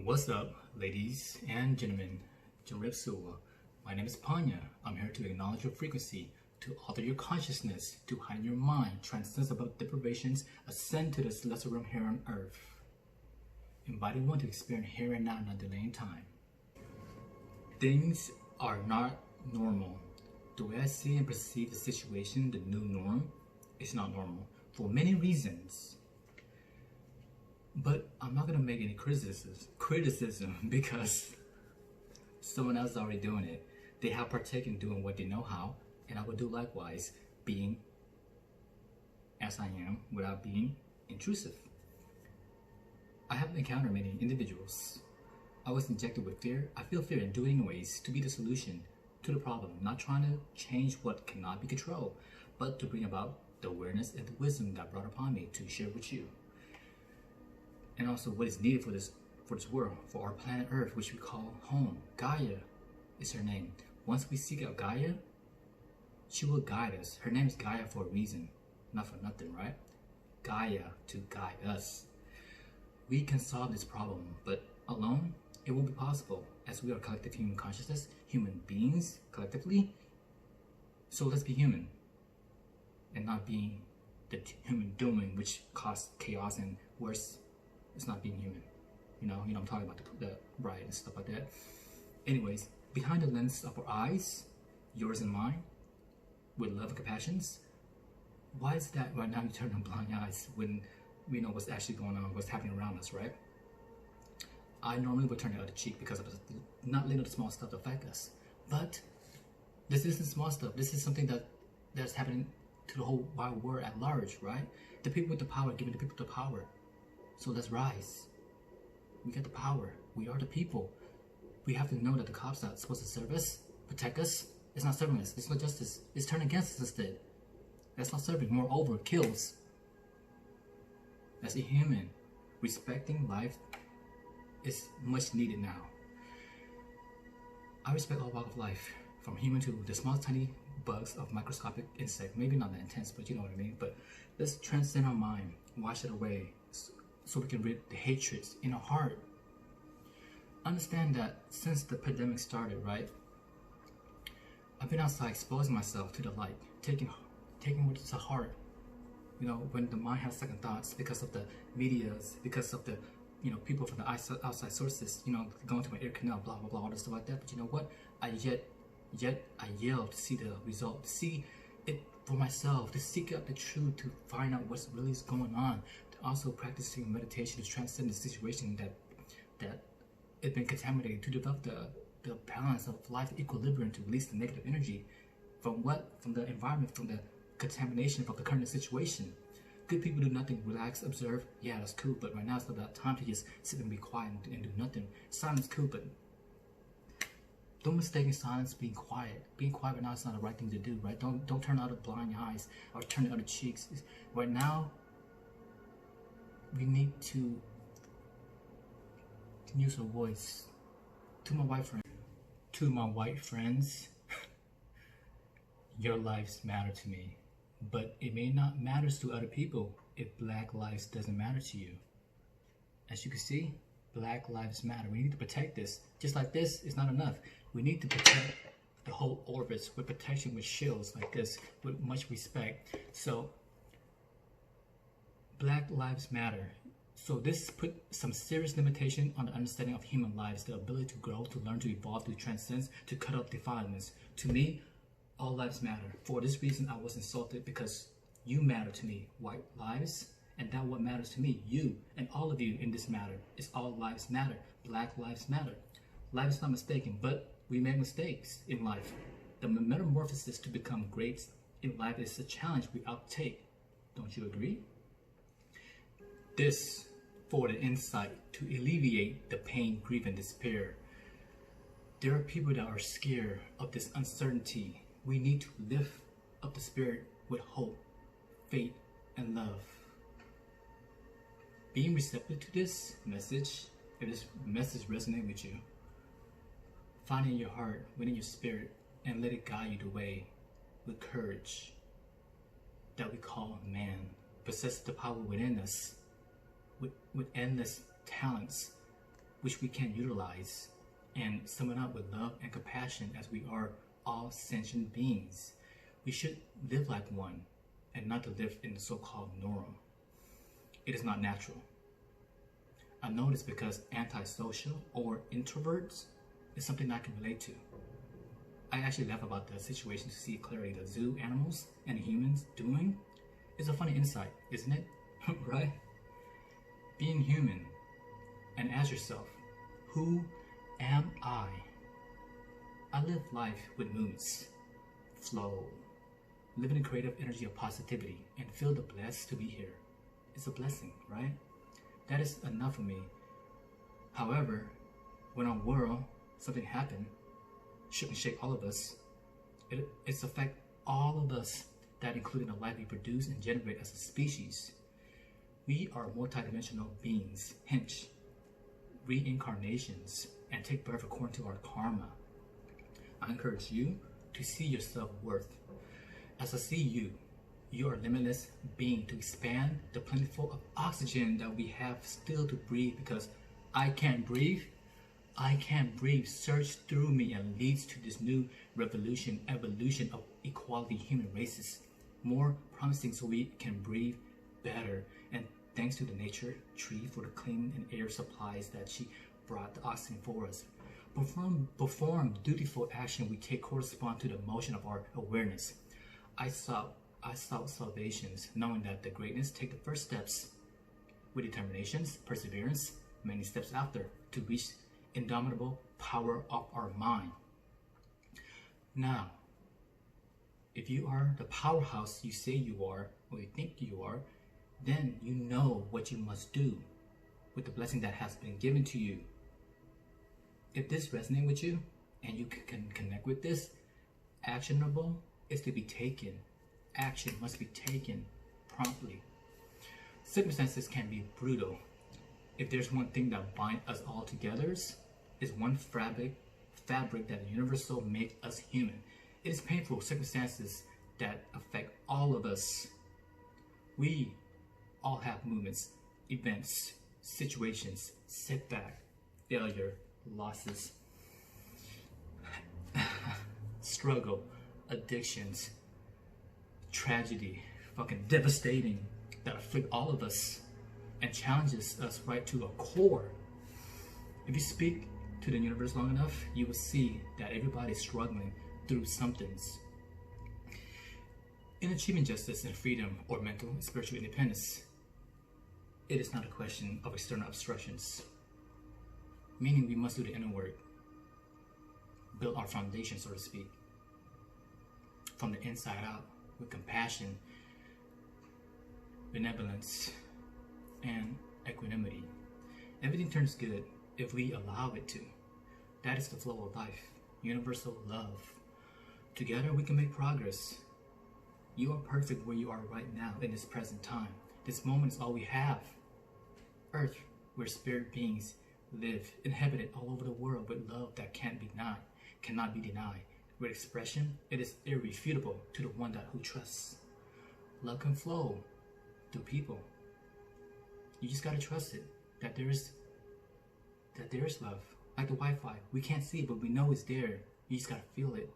What's up, ladies and gentlemen? My name is Paññā. I'm here to acknowledge your frequency, to alter your consciousness, to heighten your mind, transcend above deprivations, ascend to this lesser realm here on earth. Inviting one to experience here and now, not delaying time. Things are not normal. The way I see and perceive the situation, the new norm, is not normal for many reasons. But I'm not going to make any criticism because someone else is already doing it. They have partaken in doing what they know how, and I will do likewise, being as I am without being intrusive. I have encountered many individuals. I was injected with fear. I feel fear and do it anyways to be the solution to the problem, not trying to change what cannot be controlled, but to bring about the awareness and the wisdom that brought upon me to share with you. And also what is needed for this world, for our planet Earth, which we call home. Gaia is her name. Once we seek out Gaia, she will guide us. Her name is Gaia for a reason, not for nothing, right? Gaia to guide us. We can solve this problem, but alone, it won't be possible, as we are collective human consciousness, human beings collectively. So let's be human, and not being the human doing, which causes chaos and worse. It's not being human. You know I'm talking about the bride and stuff like that. Anyways, behind the lens of our eyes, yours and mine, with love and compassions, why is that right now you turn on blind eyes when we know what's actually going on, what's happening around us, right? I normally would turn the other cheek because of not letting the small stuff affect us. But this isn't small stuff. This is something that's happening to the whole wide world at large, right? The people with the power giving the people the power. So let's rise. We got the power. We are the people. We have to know that the cops are supposed to serve us, protect us. It's not serving us. It's not justice. It's turning against us instead. That's not serving. Moreover, kills. As a human, respecting life is much needed now. I respect all walks of life, from human to the small tiny bugs of microscopic insect. Maybe not that intense, but you know what I mean. But let's transcend our mind, wash it away, so we can rid the hatreds in our heart. Understand that since the pandemic started, right? I've been outside exposing myself to the light, taking what to heart. You know, when the mind has second thoughts because of the medias, because of the people from the outside sources, going to my ear canal, blah blah blah, all this stuff like that. But you know what? I yell to see the result, to see it for myself, to seek out the truth, to find out what's really going on. Also practicing meditation to transcend the situation that it's been contaminated, to develop the balance of life equilibrium, to release the negative energy from the environment, from the contamination of the current situation. Good people do nothing, relax, observe. Yeah, that's cool, but right now it's not about time to just sit and be quiet and do nothing. Silence is cool, but don't mistake silence being quiet. Being quiet right now is not the right thing to do, right? Don't turn out the blind eyes or turn the other cheeks. Right now, we need to use our voice. To my white friends, your lives matter to me, but it may not matter to other people if Black lives doesn't matter to you. As you can see, Black lives matter. We need to protect this. Just like this is not enough. We need to protect the whole orbits with protection, with shields like this, with much respect. So Black lives matter. So this put some serious limitation on the understanding of human lives, the ability to grow, to learn, to evolve, to transcend, to cut up defilements. To me, all lives matter. For this reason, I was insulted because you matter to me, white lives, and that what matters to me, you and all of you in this matter. It's all lives matter. Black lives matter. Life is not mistaken, but we make mistakes in life. The metamorphosis to become great in life is a challenge we outtake. Don't you agree? This for the insight to alleviate the pain, grief, and despair. There are people that are scared of this uncertainty. We need to lift up the spirit with hope, faith, and love. Being receptive to this message, if this message resonates with you, find in your heart, within your spirit, and let it guide you the way with courage that we call man, possesses the power within us with endless talents which we can utilize and sum it up with love and compassion, as we are all sentient beings. We should live like one and not to live in the so-called norm. It is not natural. I know this because antisocial or introverts is something I can relate to. I actually laugh about the situation to see clearly the zoo animals and humans doing. It's a funny insight, isn't it? Right? Being human and ask yourself, who am I? I live life with moods, flow, live in a creative energy of positivity, and feel the blessed to be here. It's a blessing, right? That is enough for me. However, when our world, something happened, shook and shake all of us, it's affect all of us, that including the life we produce and generate as a species. We are multidimensional beings, hence reincarnations, and take birth according to our karma. I encourage you to see your self-worth. As I see you, you are a limitless being to expand the plentiful of oxygen that we have still to breathe, because I can't breathe. I can't breathe surge through me and leads to this new revolution, evolution of equality human races. More promising so we can breathe better. And thanks to the nature tree for the clean and air supplies that she brought the oxygen for us. Perform dutiful action we take correspond to the motion of our awareness. I sought salvations, knowing that the greatness take the first steps with determinations, perseverance, many steps after, to reach indomitable power of our mind. Now, if you are the powerhouse you say you are, or you think you are, then you know what you must do with the blessing that has been given to you. If this resonates with you, and you can connect with this, actionable is to be taken. Action must be taken promptly. Circumstances can be brutal. If there's one thing that binds us all together, is one fabric that the universal makes us human. It is painful circumstances that affect all of us. We all have moments, events, situations, setback, failure, losses, struggle, addictions, tragedy, fucking devastating, that afflict all of us and challenges us right to our core. If you speak to the universe long enough, you will see that everybody's struggling through somethings. In achieving justice and freedom, or mental and spiritual independence, it is not a question of external obstructions, meaning we must do the inner work, build our foundation, so to speak, from the inside out, with compassion, benevolence, and equanimity. Everything turns good if we allow it to. That is the flow of life, universal love. Together we can make progress. You are perfect where you are right now in this present time. This moment is all we have. Earth, where spirit beings live, inhabited all over the world with love that cannot be denied. With expression, it is irrefutable to the one who trusts. Love can flow through people. You just gotta trust it, that there is love. Like the Wi-Fi, we can't see it, but we know it's there. You just gotta feel it.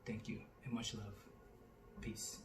Thank you, and much love. Peace.